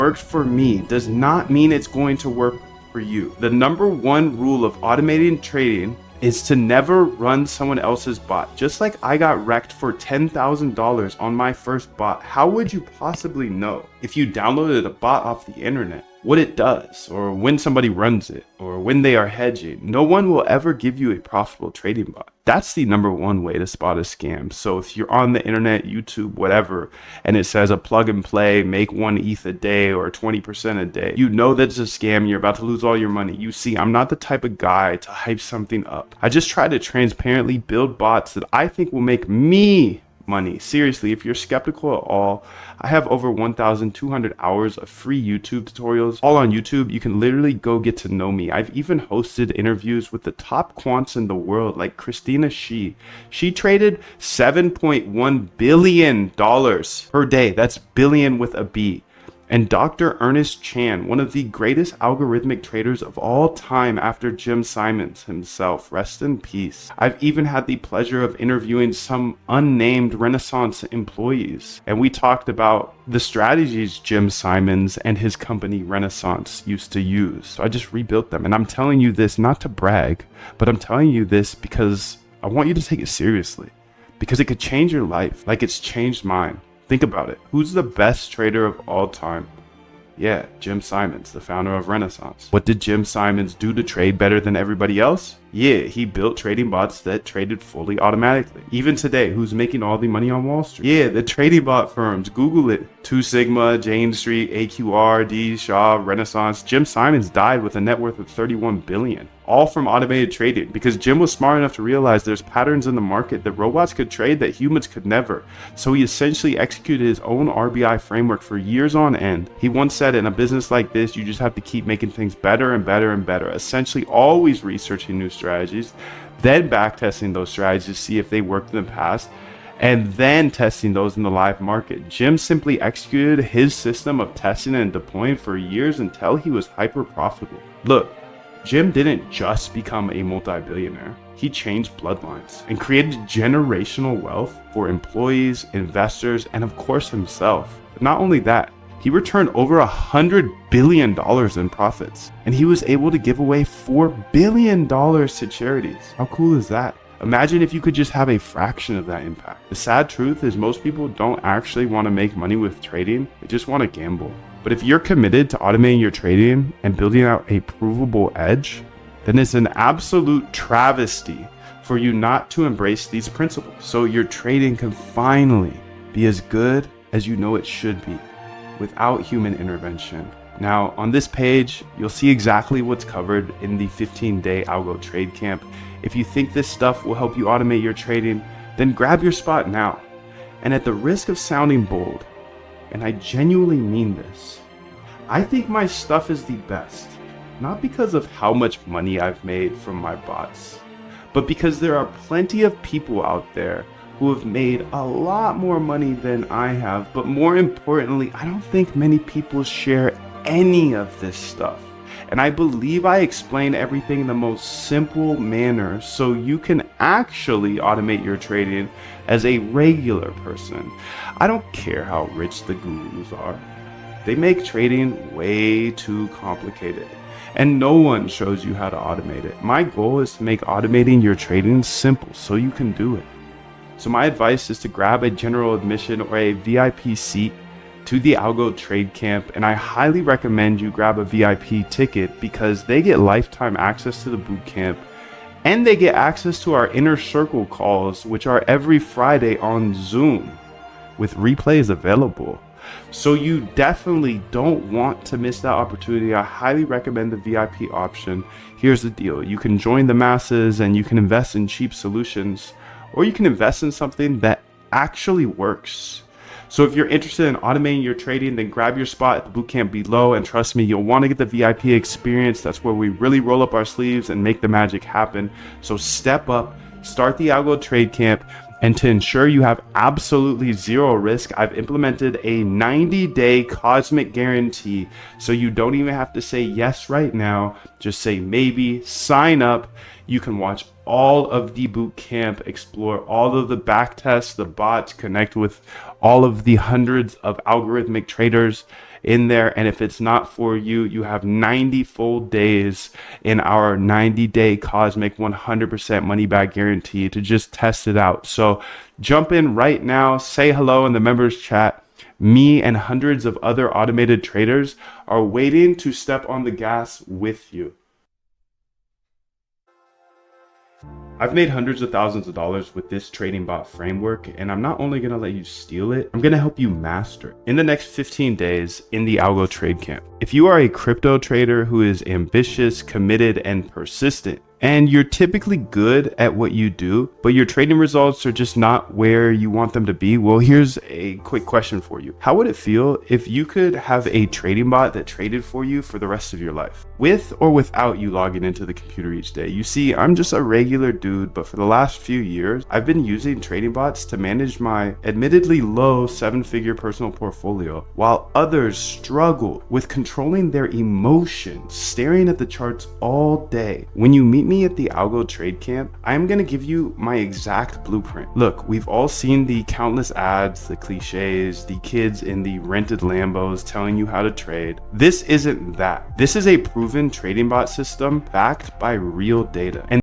worked for me does not mean it's going to work for you. The number one rule of automating trading is to never run someone else's bot. Just like I got wrecked for $10,000 on my first bot, how would you possibly know if you downloaded a bot off the internet what it does, or when somebody runs it, or when they are hedging? No one will ever give you a profitable trading bot. That's the number one way to spot a scam. So if you're on the internet, YouTube, whatever, and it says a plug and play, make 1 ETH a day or 20% a day, you know that's a scam. You're about to lose all your money. You see, I'm not the type of guy to hype something up. I just try to transparently build bots that I think will make me money. Seriously, if you're skeptical at all, I have over 1,200 hours of free YouTube tutorials all on YouTube. You can literally go get to know me. I've even hosted interviews with the top quants in the world, like Christina Shi. She traded $7.1 billion per day. That's billion with a B. And Dr. Ernest Chan, one of the greatest algorithmic traders of all time after Jim Simons himself. Rest in peace. I've even had the pleasure of interviewing some unnamed Renaissance employees, and we talked about the strategies Jim Simons and his company Renaissance used to use. So I just rebuilt them. And I'm telling you this not to brag, but I'm telling you this because I want you to take it seriously, because it could change your life like it's changed mine. Think about it. Who's the best trader of all time? Yeah, Jim Simons, the founder of Renaissance. What did Jim Simons do to trade better than everybody else? Yeah, he built trading bots that traded fully automatically. Even today, who's making all the money on Wall Street? Yeah, the trading bot firms. Google it. 2 Sigma, Jane Street, AQR, D, Shaw, Renaissance. Jim Simons died with a net worth of $31 billion. All from automated trading, because Jim was smart enough to realize there's patterns in the market that robots could trade that humans could never. So he essentially executed his own RBI framework for years on end. He once said, in a business like this, you just have to keep making things better and better and better. Essentially always researching new strategies, then backtesting those strategies to see if they worked in the past, and then testing those in the live market. Jim simply executed his system of testing and deploying for years until he was hyper profitable. Look, Jim didn't just become a multi-billionaire. He changed bloodlines and created generational wealth for employees, investors, and of course himself. But not only that, he returned over $100 billion in profits, and he was able to give away $4 billion to charities. How cool is that? Imagine if you could just have a fraction of that impact. The sad truth is most people don't actually want to make money with trading, they just want to gamble. But if you're committed to automating your trading and building out a provable edge, then it's an absolute travesty for you not to embrace these principles, so your trading can finally be as good as you know it should be, without human intervention. Now, on this page, you'll see exactly what's covered in the 15-day Algo Trade Camp. If you think this stuff will help you automate your trading, then grab your spot now. And at the risk of sounding bold, and I genuinely mean this, I think my stuff is the best, not because of how much money I've made from my bots, but because there are plenty of people out there who have made a lot more money than I have. But more importantly, I don't think many people share any of this stuff. And I believe I explain everything in the most simple manner so you can actually automate your trading as a regular person. I don't care how rich the gurus are. They make trading way too complicated, and no one shows you how to automate it. My goal is to make automating your trading simple so you can do it. So my advice is to grab a general admission or a VIP seat to the Algo Trade Camp, and I highly recommend you grab a VIP ticket because they get lifetime access to the boot camp, and they get access to our inner circle calls, which are every Friday on Zoom with replays available. So you definitely don't want to miss that opportunity. I highly recommend the VIP option. Here's the deal. You can join the masses and you can invest in cheap solutions, or you can invest in something that actually works. So if you're interested in automating your trading, then grab your spot at the bootcamp below, and trust me, you'll want to get the VIP experience. That's where we really roll up our sleeves and make the magic happen. So step up, start the Algo Trade Camp, and to ensure you have absolutely zero risk, I've implemented a 90-day cosmic guarantee, so you don't even have to say yes right now. Just say maybe, sign up. You can watch all of the boot camp, explore all of the back tests, the bots, connect with all of the hundreds of algorithmic traders, in there. And if it's not for you, you have 90 full days in our 90-day Cosmic 100% money back guarantee to just test it out. So jump in right now, say hello in the members chat. Me and hundreds of other automated traders are waiting to step on the gas with you. I've made hundreds of thousands of dollars with this trading bot framework, and I'm not only going to let you steal it, I'm going to help you master it in the next 15 days in the Algo Trade Camp. If you are a crypto trader who is ambitious, committed, and persistent, and you're typically good at what you do, but your trading results are just not where you want them to be, well, here's a quick question for you. How would it feel if you could have a trading bot that traded for you for the rest of your life, with or without you logging into the computer each day? You see, I'm just a regular dude, but for the last few years, I've been using trading bots to manage my admittedly low 7-figure personal portfolio, while others struggle with controlling their emotions, staring at the charts all day. When you meet me at the Algo Trade Camp, I'm going to give you my exact blueprint. Look, we've all seen the countless ads, the cliches, the kids in the rented Lambos telling you how to trade. This isn't that. This is a proven trading bot system backed by real data. And